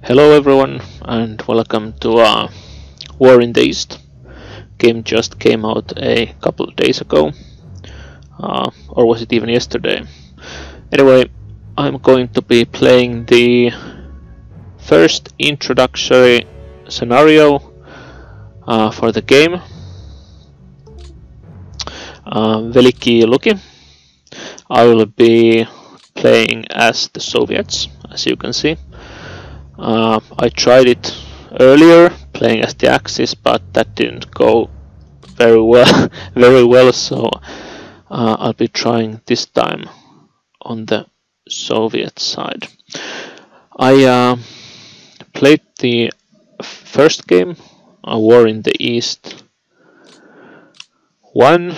Hello everyone and welcome to War in the East. Game just came out a couple of days ago, or was it even yesterday? Anyway, I'm going to be playing the first introductory scenario for the game, Velikie Luki. I will be playing as the Soviets, as you can see. I tried it earlier, playing as the Axis, but that didn't go very well. So I'll be trying this time on the Soviet side. I played the first game, War in the East 1.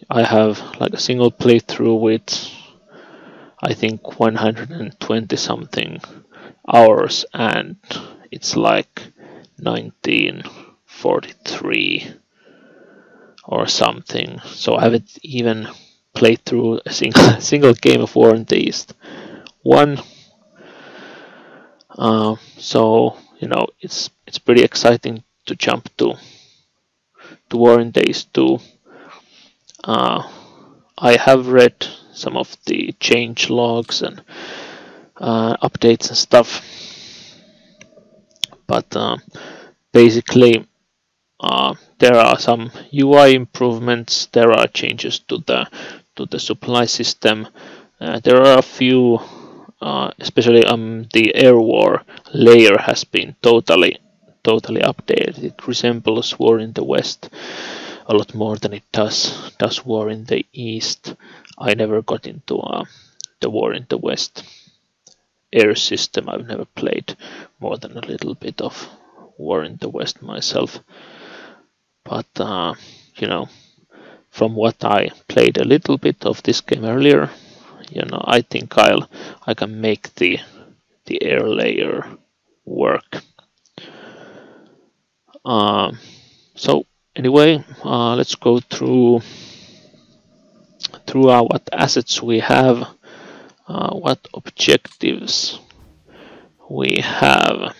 I have like a single playthrough with I think 120 something hours, and it's like 1943 or something. So I haven't even played through a single game of War in the East 1. So you know, it's pretty exciting to jump to War in the East 2. I have read some of the change logs and updates and stuff, but basically there are some UI improvements. There are changes to the supply system. There are a few, especially the air war layer has been totally updated. It resembles War in the West a lot more than it does War in the East. I never got into the War in the West air system. I've never played more than a little bit of War in the West myself. But you know, from what I played a little bit of this game earlier, you know, I think I can make the air layer work. So anyway, let's go through what assets we have, what objectives we have.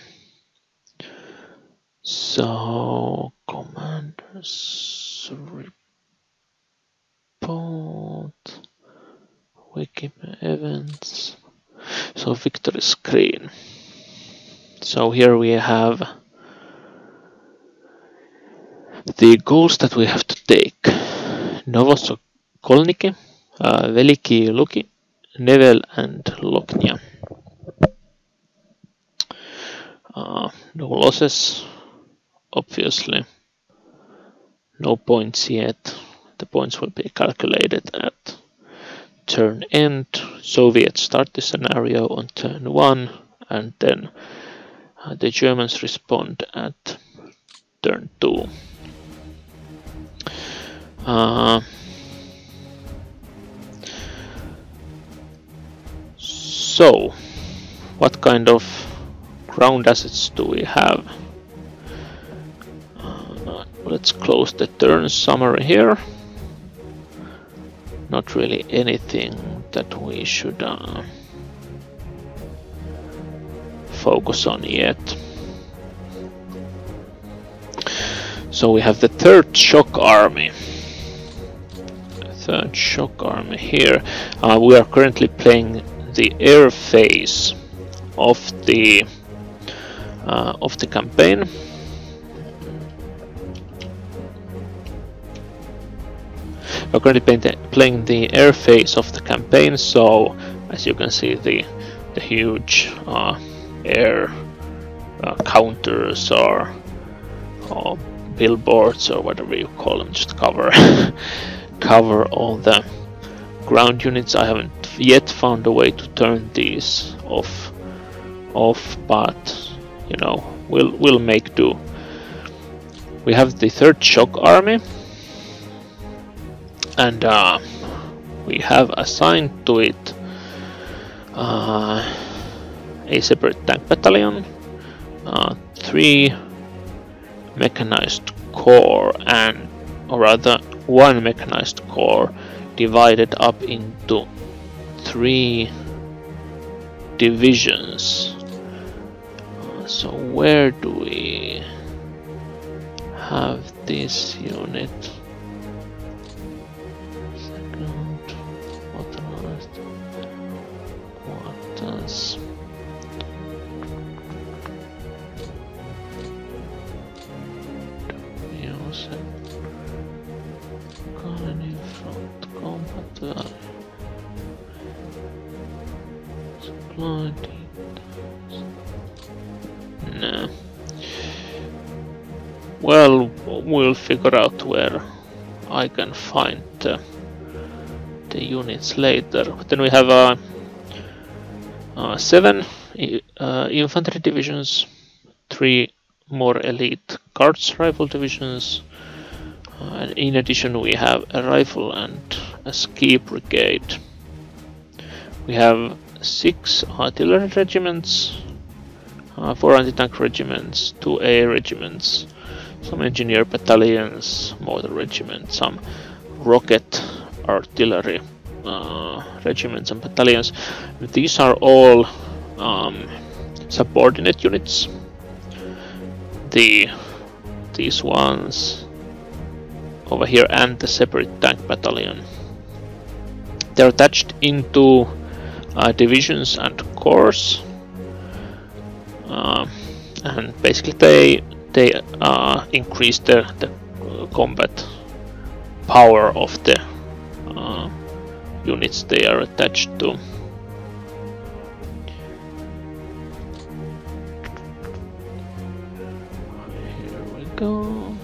So commanders report, wiki events. So victory screen. So here we have the goals that we have to take: Novosokolniki, Velikie Luki, Nevel and Loknia. No losses, obviously. No points yet. The points will be calculated at turn end. Soviets start the scenario on turn 1, and then the Germans respond at turn 2. So, what kind of ground assets do we have? Let's close the turn summary here. Not really anything that we should focus on yet. So we have the third shock army. Here. We are currently playing the air phase of the campaign. We're currently playing the air phase of the campaign. So as you can see, the huge air counters or billboards or whatever you call them, just cover all the ground units. I haven't yet found a way to turn these off, but you know, we'll make do. We have the third shock army, and we have assigned to it a separate tank battalion, 3 mechanized corps, and or rather 1 mechanized corps divided up into 3 divisions. So where do we have this unit? Second, authorized. What does use colony front combat supply details? No. Well, we'll figure out where I can find the units later. Then we have 7 infantry divisions, 3 more elite guards rifle divisions, and in addition we have a rifle and a ski brigade. We have 6 artillery regiments, 4 anti-tank regiments, 2 air regiments, some engineer battalions, motor regiments, some rocket artillery regiments and battalions. These are all subordinate units. These ones over here and the separate tank battalion. They're attached into divisions and corps, and basically they increase the combat power of the units they are attached to. Here we go.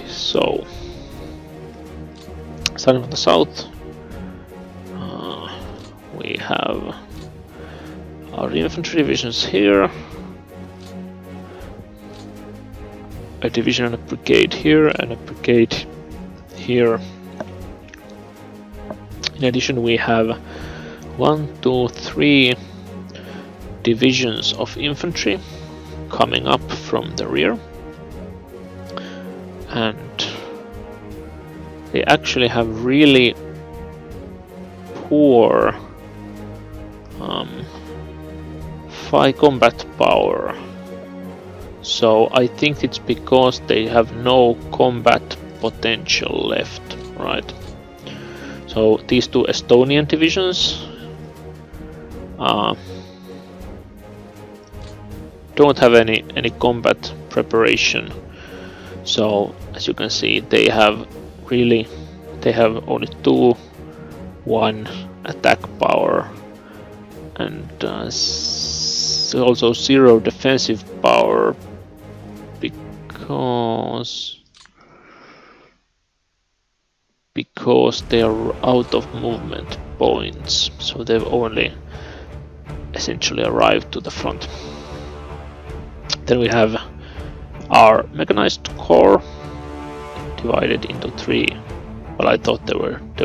So, starting from the south, we have our infantry divisions here, a division and a brigade here, and a brigade here. In addition, we have 1, 2, 3 divisions of infantry coming up from the rear, and they actually have really poor combat power. So I think it's because they have no combat potential left, right? So these 2 Estonian divisions don't have any combat preparation. So as you can see, they have only 1 attack power and also 0 defensive power because they are out of movement points, so they've only essentially arrived to the front. Then we have our mechanized corps divided into 3. Well, I thought there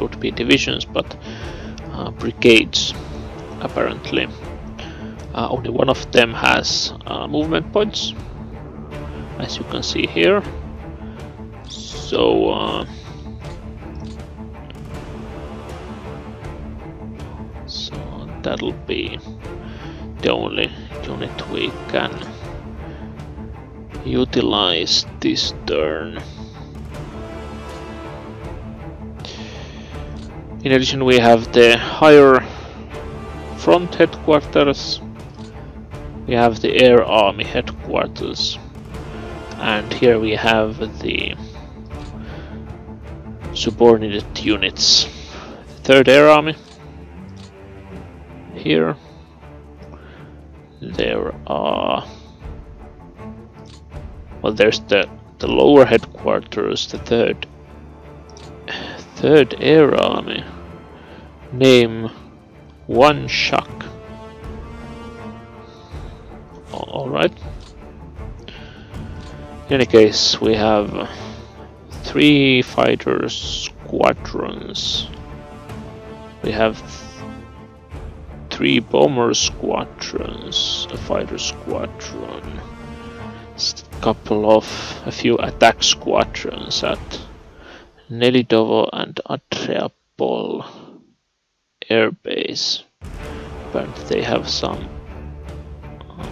would be divisions, but brigades apparently. Only one of them has movement points, as you can see here. So that'll be the only unit we can utilize this turn. In addition, we have the higher front headquarters, we have the air army headquarters, and here we have the subordinate units. 3rd Air Army. Here there are, well, there's the lower headquarters, the 3rd Air Army. Name 1 shock. Alright. In any case, we have 3 fighter squadrons. We have 3 bomber squadrons, a fighter squadron, a few attack squadrons at Nelidovo and Adriapol air base. Apparently they have some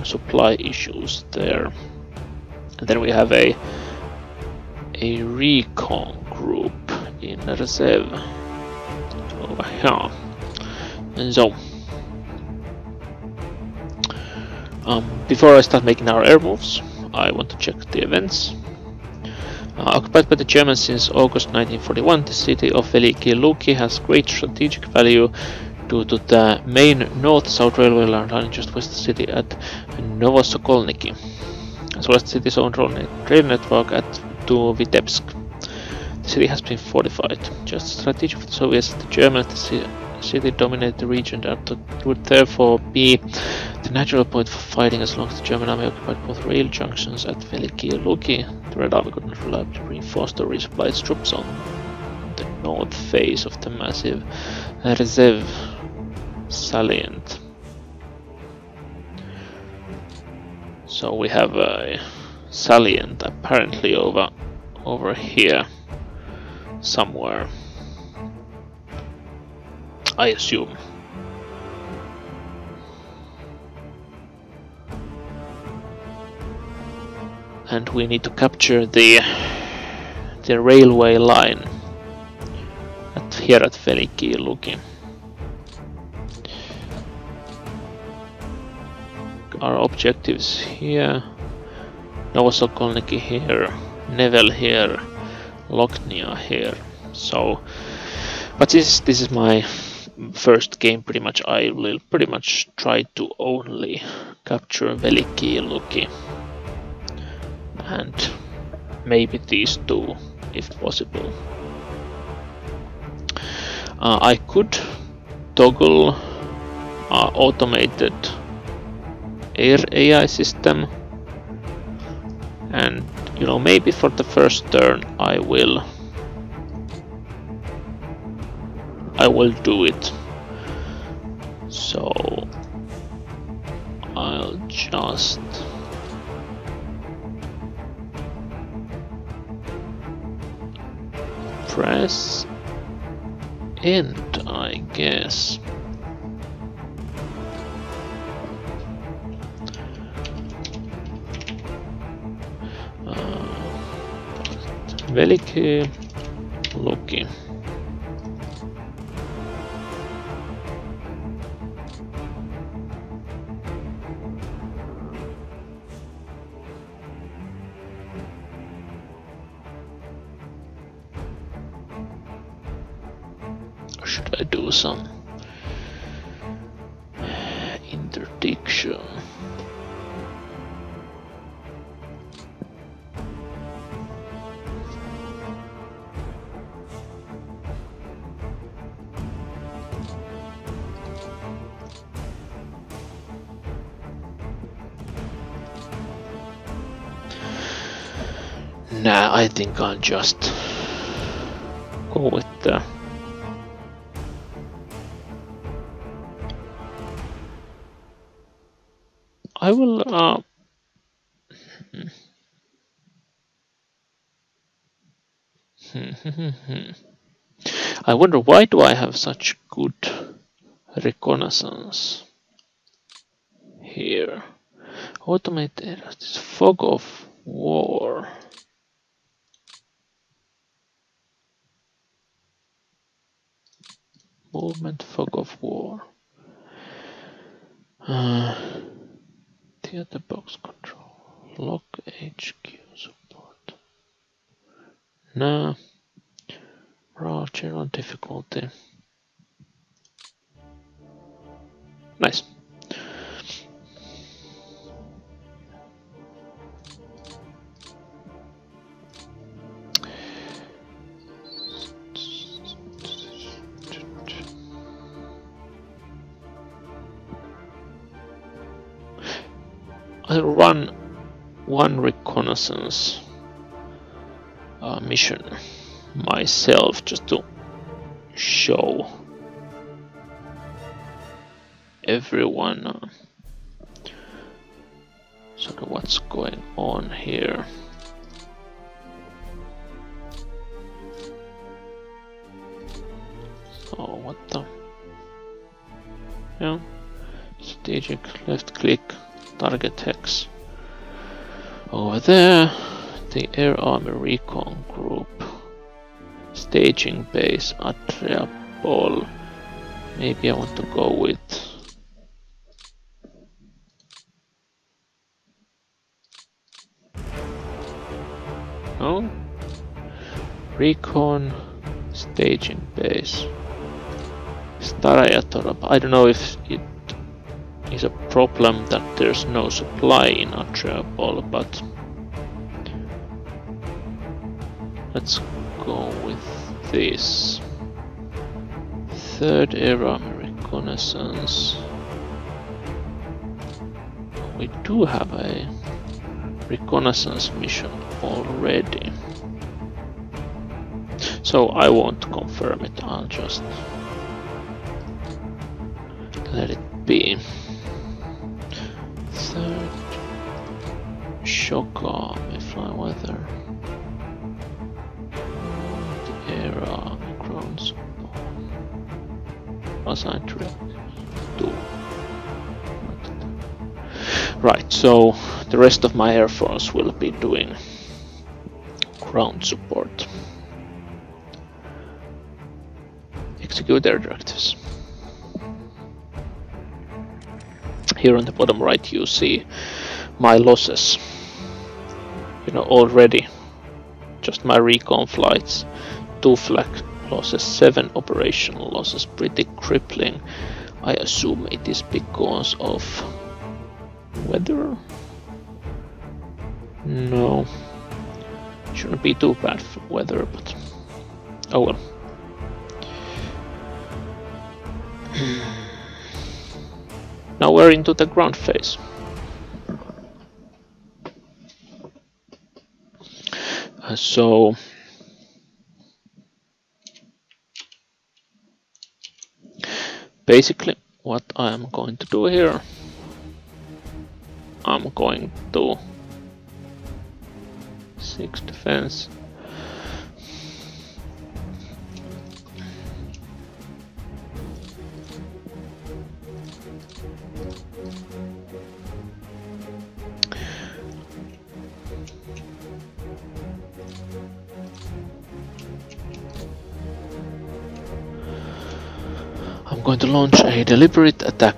supply issues there. And then we have a recon group in reserve over here. And so before I start making our air moves, I want to check the events. Occupied by the Germans since August 1941, the city of Velikie Luki has great strategic value due to the main north-south railway line running just west of the city at Novosokolniki, as well as the city's own rail network to Vitebsk. The city has been fortified. Just strategy for the Soviets and the Germans, the city dominated the region that would therefore be the natural point for fighting as long as the German army occupied both rail junctions at Velikie Luki. The Red Army could not reliably reinforce or resupply its troops on the north face of the massive Reserve salient. So we have a salient apparently over here somewhere, I assume. And we need to capture the railway line here at Velikie Luki. Our objectives here: Novosokolniki here, Nevel here, Loknia here. So, but since this is my first game, pretty much I will pretty much try to only capture Velikie Luki and maybe these two if possible. I could toggle automated air AI system, and you know, maybe for the first turn I will do it. So I'll just press end, I guess. Velikie Luki. Should I do some interdiction? Nah, I think I'll just go with the I will I wonder, why do I have such good reconnaissance here? Automated this fog of war. Movement fog of war. Theater box control. Lock HQ support. Nah. Raw general difficulty. Nice. I'll run one reconnaissance mission myself just to show everyone sort of what's going on here. strategic, left click, target hex. Over there, the Air Army Recon Group, staging base, Adriapol. Maybe I want to go with no? Recon, staging base. Starayatorab. I don't know if it is a problem that there's no supply in Adriapol, but let's go with this. Third Air Army Reconnaissance. We do have a reconnaissance mission already, so I won't confirm it, I'll just let it be. Third Shock Army, fly weather, the Air Army, ground support, assigned to 2. Right, so the rest of my air force will be doing ground support. Execute air directives. Here on the bottom right you see my losses. You know, already just my recon flights, 2 flag losses, 7 operational losses, pretty crippling. I assume it is because of weather? No, shouldn't be too bad for weather, but oh well. Now we're into the ground phase. So basically what I'm going to do here, I'm going to 6 defense. I'm going to launch a deliberate attack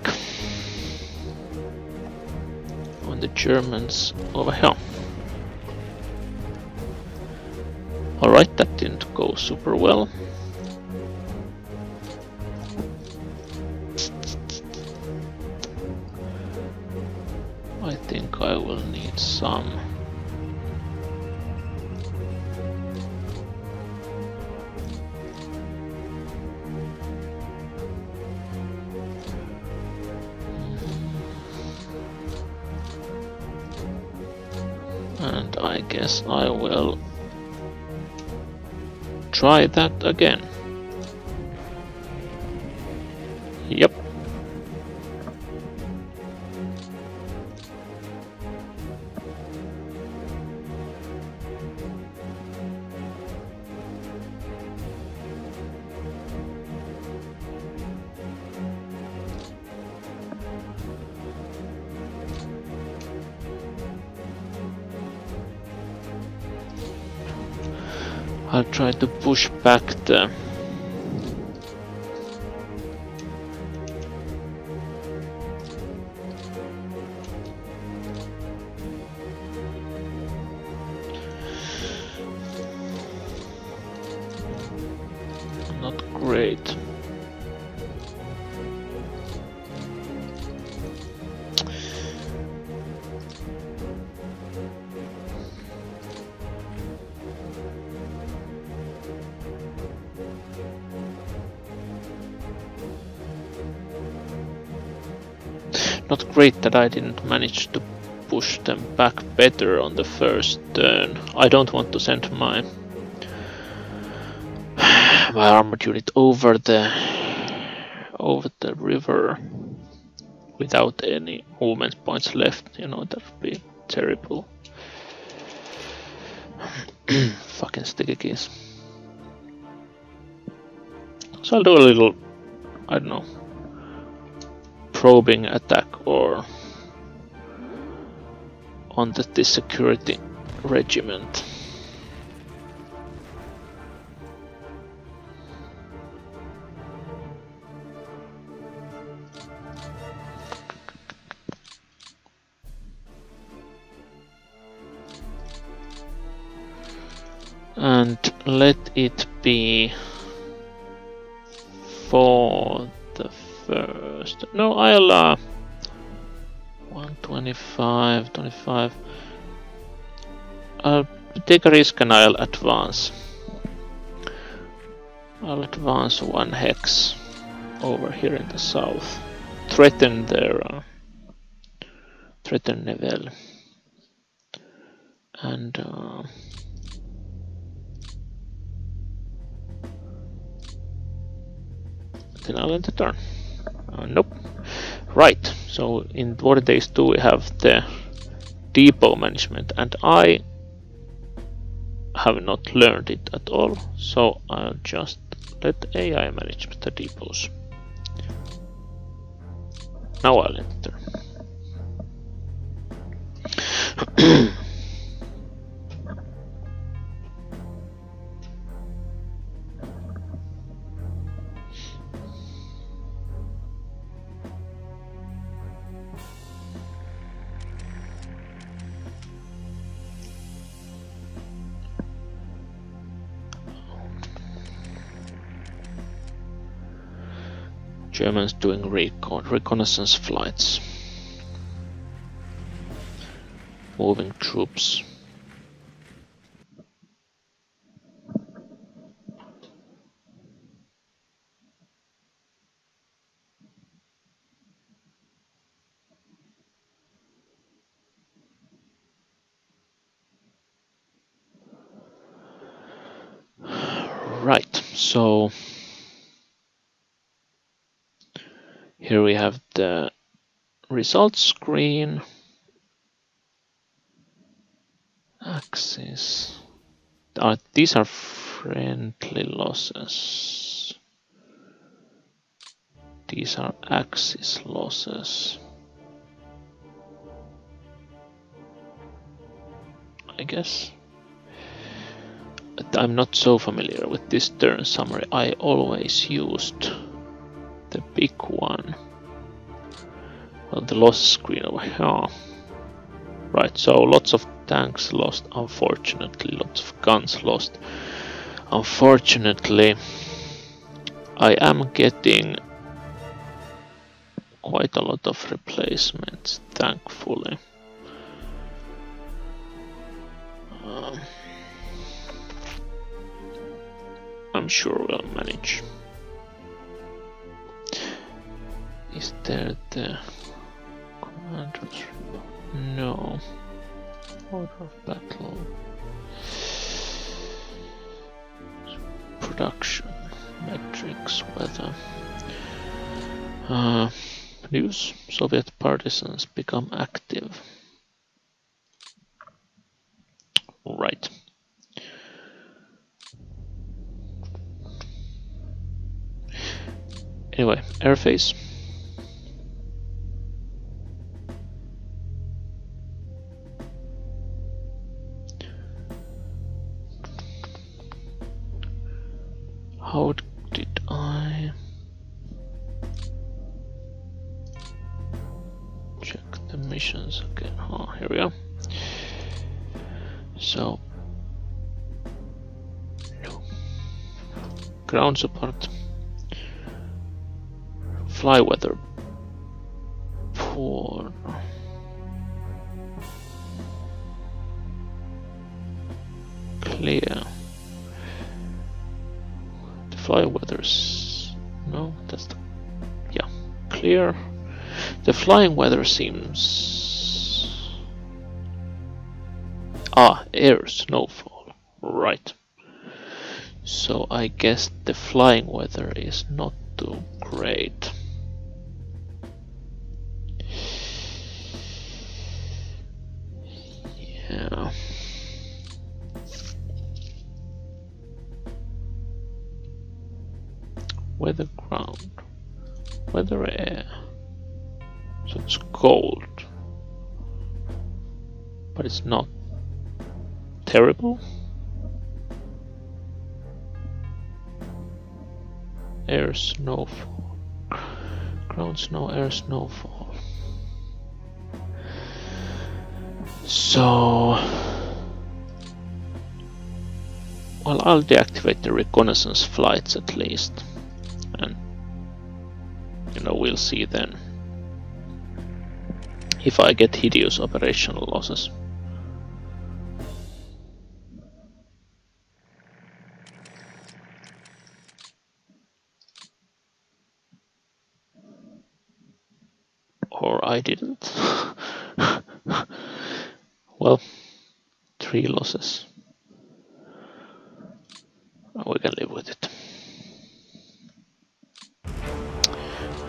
on the Germans over here. Alright, that didn't go super well. I think I will need some and I guess I will try that again. Yep. I'll try to push back the not great. Not great that I didn't manage to push them back better on the first turn. I don't want to send my armored unit over the river without any movement points left. You know, that would be terrible. Fucking sticky keys. So I'll do a little, I don't know, probing attack or on the security regiment. And let it be for the first. No, I'll 125, 25. I'll take a risk and I'll advance. I'll advance 1 hex over here in the south. Threaten their threaten Neville. And then I'll end the turn. Nope. Right, so in War Days 2 we have the depot management, and I have not learned it at all, so I'll just let AI manage the depots. Now I'll enter. Germans doing reconnaissance flights. Moving troops. Right, so here we have the results screen. Axis. These are friendly losses. These are Axis losses. I guess. But I'm not so familiar with this turn summary. I always used the big one. Well, the loss screen over here. Right, so lots of tanks lost, unfortunately. Lots of guns lost. Unfortunately, I am getting quite a lot of replacements, thankfully. I'm sure we'll manage. Is there the commander's report? No. Order of battle. Production. Metrics. Weather. News. Soviet partisans become active. Right. Anyway, airface. How did I check the missions again? Oh, here we go. So, no. Ground support. Fly weather. Poor. Clear. The fly weather's no, that's the clear. The flying weather seems air snowfall. Right. So I guess the flying weather is not too great. Yeah. Weather ground. Weather air. So it's cold, but it's not terrible. Air snowfall. Ground snow, air snowfall. So, well, I'll deactivate the reconnaissance flights at least, and you know, we'll see then if I get hideous operational losses. Or I didn't. Well, 3 losses. We can live with it.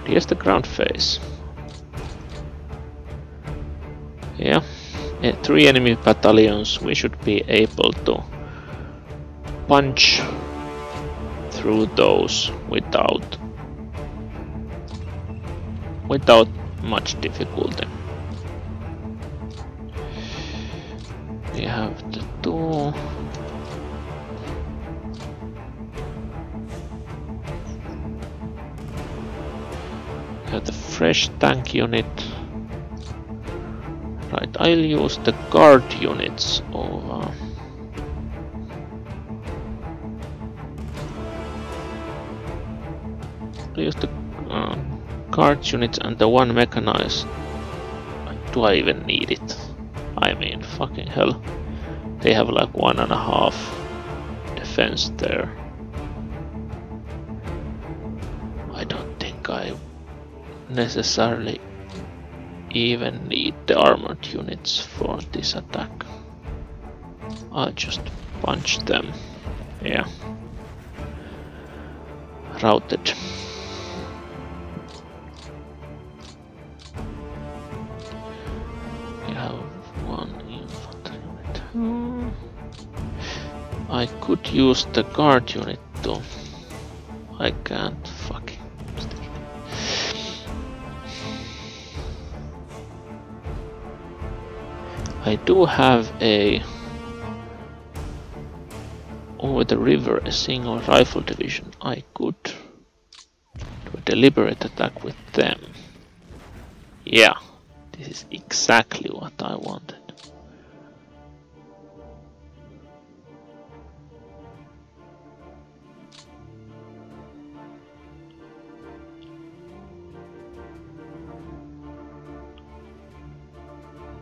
Here's the ground phase. Yeah, 3 enemy battalions. We should be able to punch through those without much difficulty. We have the 2. We have the fresh tank unit. Right, I'll use the guard units over. I'll use the guard units and the 1 mechanized. Do I even need it? I mean, fucking hell. They have like 1.5 defense there. I don't think I necessarily even need the armored units for this attack. I'll just punch them. Yeah. Routed. We have 1 infantry unit. I could use the guard unit though. I can't fucking. I do have over the river a single rifle division. I could do a deliberate attack with them. Yeah, this is exactly what I wanted.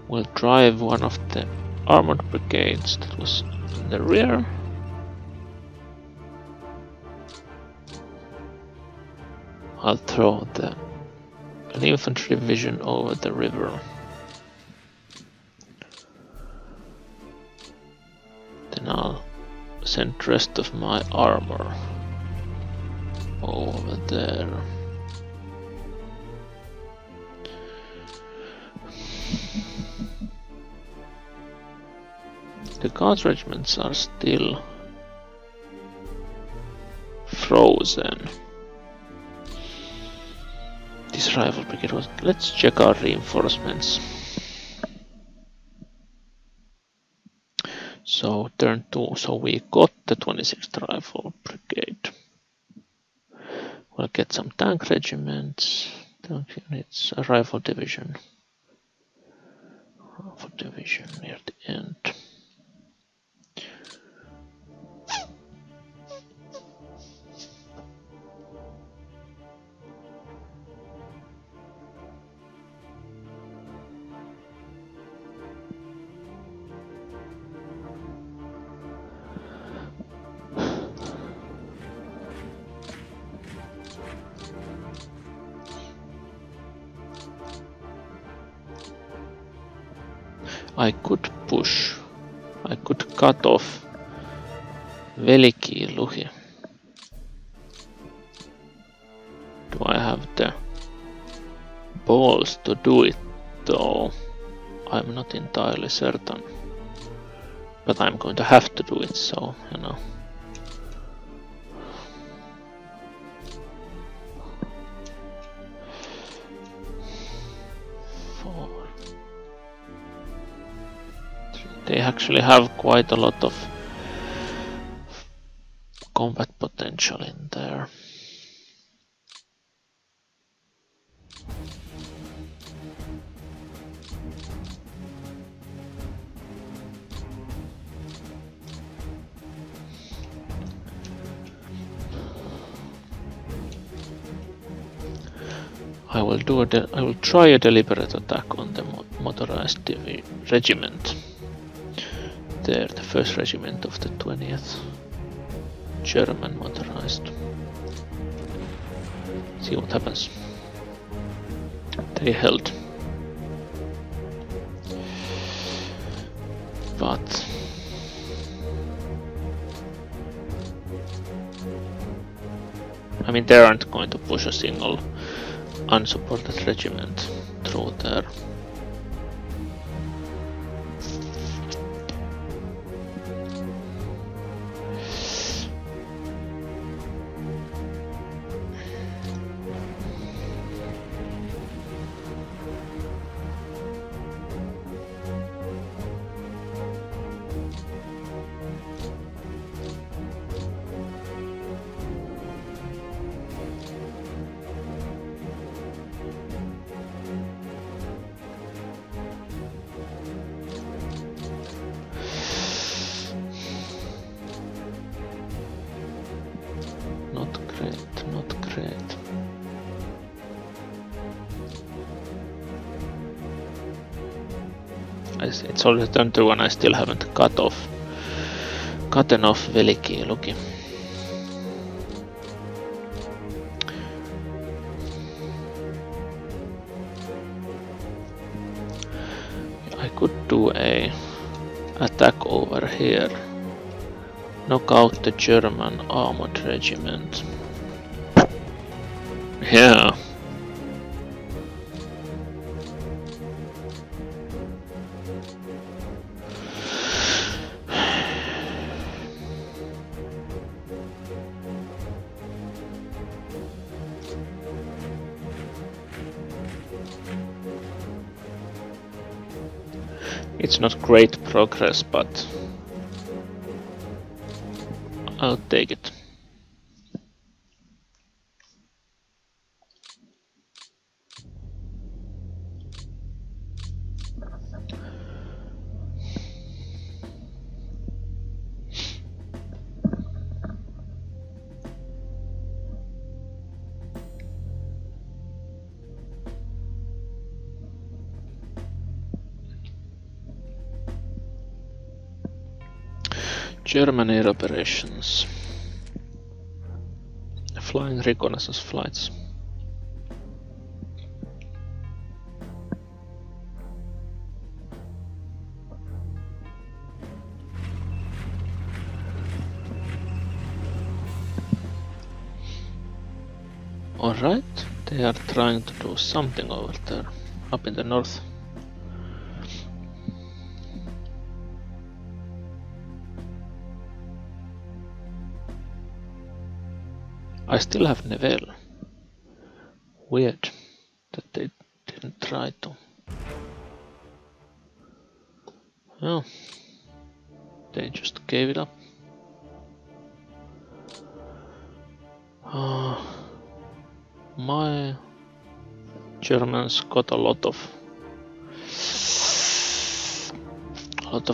We'll drive one of the armored brigades that was in the rear. I'll throw an infantry division over the river. Then I'll send the rest of my armor over there. The guards regiments are still frozen. This rifle brigade was. Let's check our reinforcements. So turn 2. So we got the 26th rifle brigade. We'll get some tank regiments, tank units, a rifle division. Rifle division near the end. I could push. I could cut off Velikie Luki. Do I have the balls to do it though? I'm not entirely certain. But I'm going to have to do it, so you know. They actually have quite a lot of combat potential in there. I will try a deliberate attack on the motorized regiment. There, the 1st regiment of the 20th. German motorized. See what happens. They held. But I mean, they aren't going to push a single unsupported regiment through there. Not great. It's already turn 2 and I still haven't gotten off Velikie Luki. I could do a attack over here. Knock out the German armored regiment. Yeah. It's not great progress, but I'll take it. German air operations. Flying reconnaissance flights. Alright, they are trying to do something over there, up in the north. I still have Neville. Weird that they didn't try to. Oh, they just gave it up. My Germans got a lot of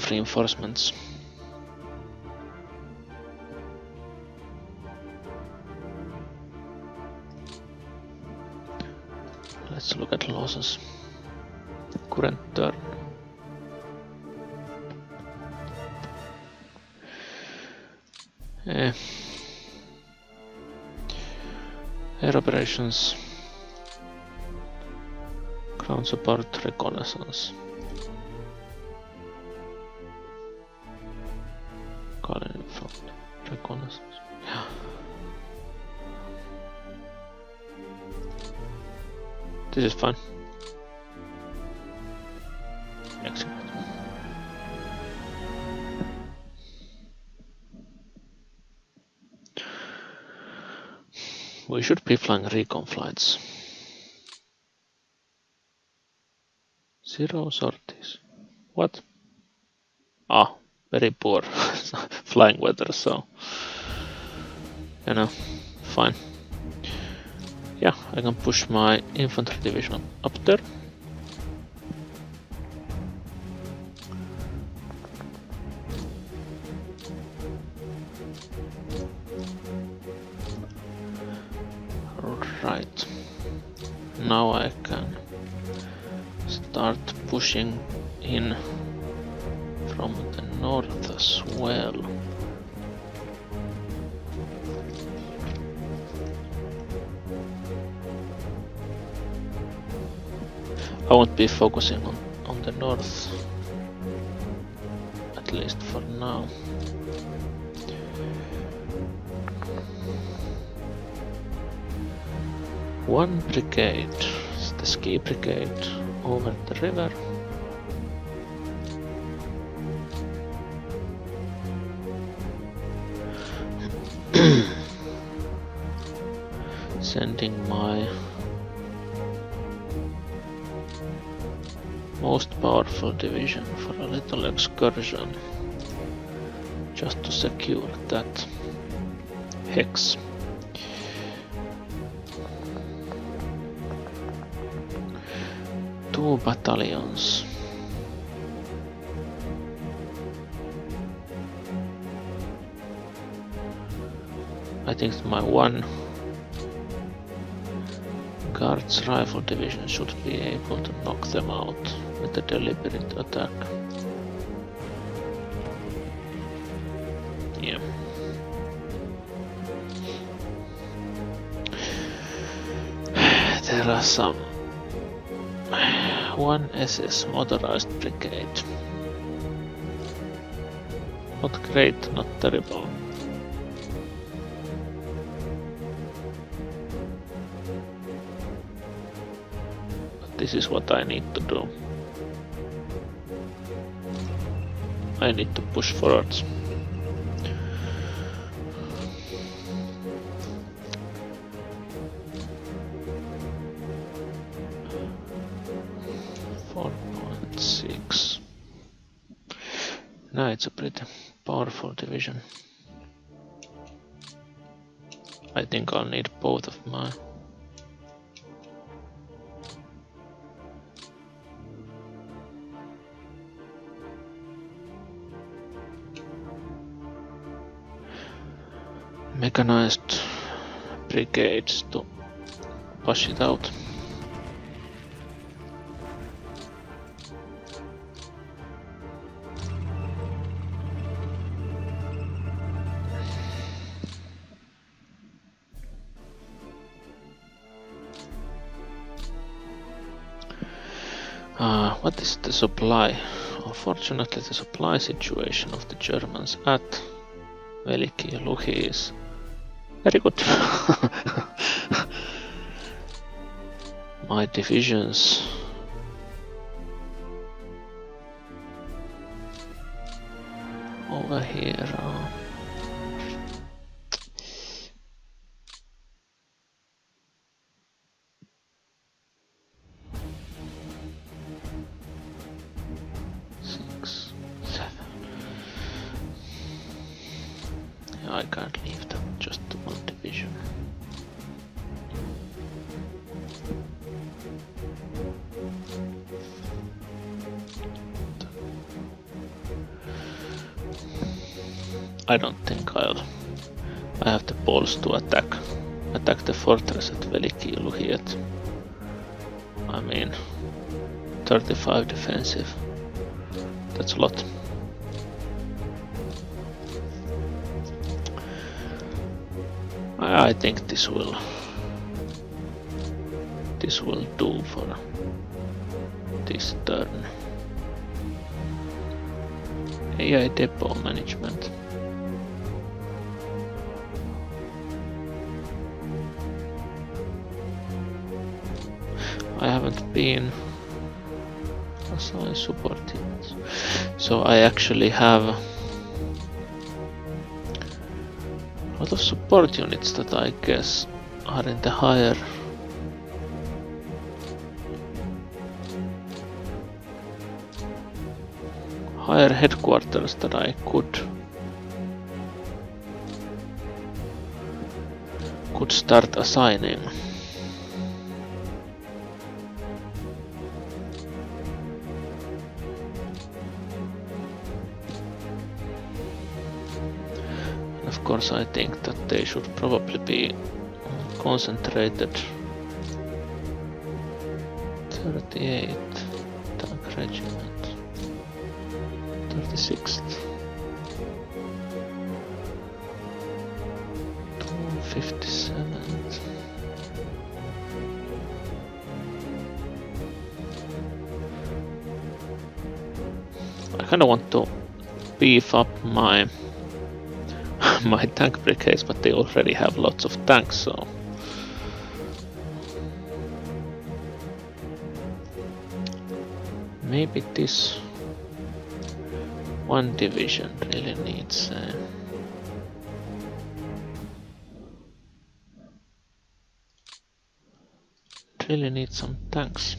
reinforcements. Let's look at losses. Current turn. Air operations, ground support, reconnaissance. Calling from reconnaissance. Yeah. This is fun. Excellent. We should be flying recon flights. 0 sorties. What? Very poor flying weather, so you know, fine. Yeah, I can push my infantry division up there. Right. Now I can start pushing in from the north as well. I won't be focusing on the north, at least for now. One brigade, the ski brigade, over the river. Sending my most powerful division for a little excursion, just to secure that hex. Two battalions. I think my one Guards Rifle Division should be able to knock them out with a deliberate attack. Yeah. There are some. One SS motorized brigade. Not great, not terrible. But this is what I need to do. I need to push forwards. No, it's a pretty powerful division. I think I'll need both of my mechanized brigades to push it out. What is the supply? Unfortunately, the supply situation of the Germans at Velikie Luki is very good. My divisions over here are I can't leave them, just one division. I don't think I have the balls to attack the fortress at Velikie Luki yet. I mean, 35 defensive. That's a lot. I think this will do for this turn. AI depot management. I haven't been assigned support units, so I actually have a lot of support units that I guess are in the higher higher headquarters that I could start assigning. Of course, I think that they should probably be concentrated. 38 tank regiment, 36th, 257th. I kind of want to beef up my my tank brigades, but they already have lots of tanks, so maybe this one division really needs some tanks.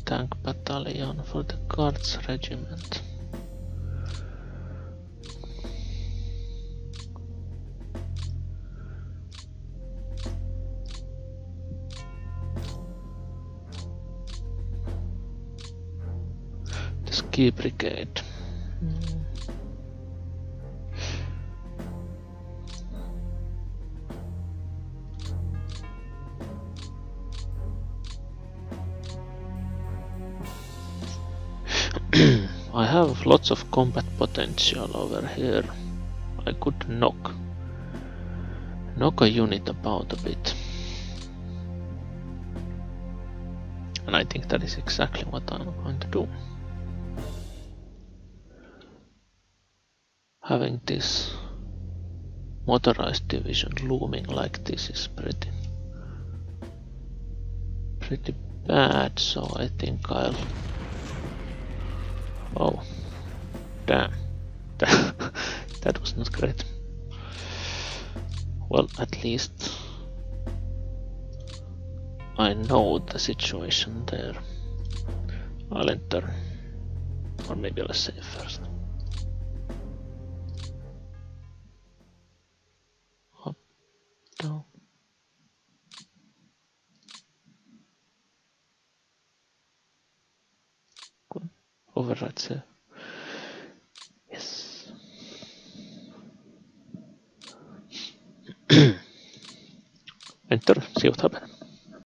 Tank battalion for the Guards regiment. The Ski Brigade. I have lots of combat potential over here. I could knock a unit about a bit. And I think that is exactly what I'm going to do. Having this motorized division looming like this is pretty bad, so I think I'll... Oh, damn. That was not great. Well, at least I know the situation there. I'll enter. Or maybe I'll save first. Up, down. Good. Override save. Yes. Enter, see what happens.